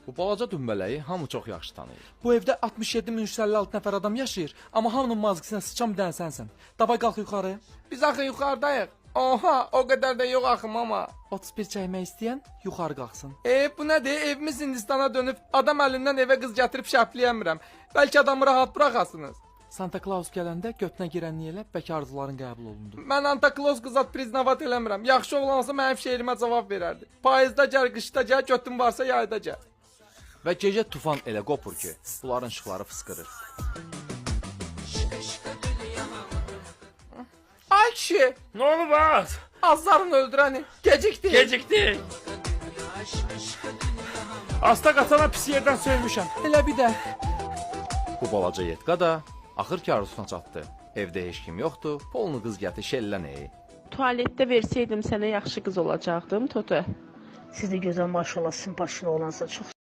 Bu balaca dümbələyi hamı çox yaxşı tanıyır. Bu evdə 67.356 nəfər adam yaşayır, amma hamının mazgisinə sıçan bir dənə sənsən. Davay qalx yuxarı. Biz axı yuxarıdayıq. Oha, o qədər də yox axı mama. 31 çəkmək istəyən yuxarı qalxsın. Bu nədir? Evimiz Hindistana dönüb, adam əlindən evə qız gətirib şəpləyə Bəlkə adamı rahat buraxasınız. Santa Claus gələndə götünə girənliyə elə bəlkə arzuların qəbul olundu. Mən Santa Claus qızat priznavat eləmirəm. Yaxşı oğlansa mənim şeirimə cavab verərdi. Payızda gəl, qışda gəl, götün varsa yayda gəl. Və gecə tufan elə qopur ki, bunların işıqları fıskırır. Ay kişi, Ne oldu bak? azların öldürəni, gecikdi. Geciktik. Asta qatana pis yerdən söymüşəm. Elə bir də Bu balaca Yetka da axır ki arzusuna çatdı. Evdə heç kim yoxdur, polunu qız gətir şellən Tualetdə versəydim sənə yaxşı qız olacaqdım, Toto. Siz də gözəl maşallah, simpaşlı olansa çox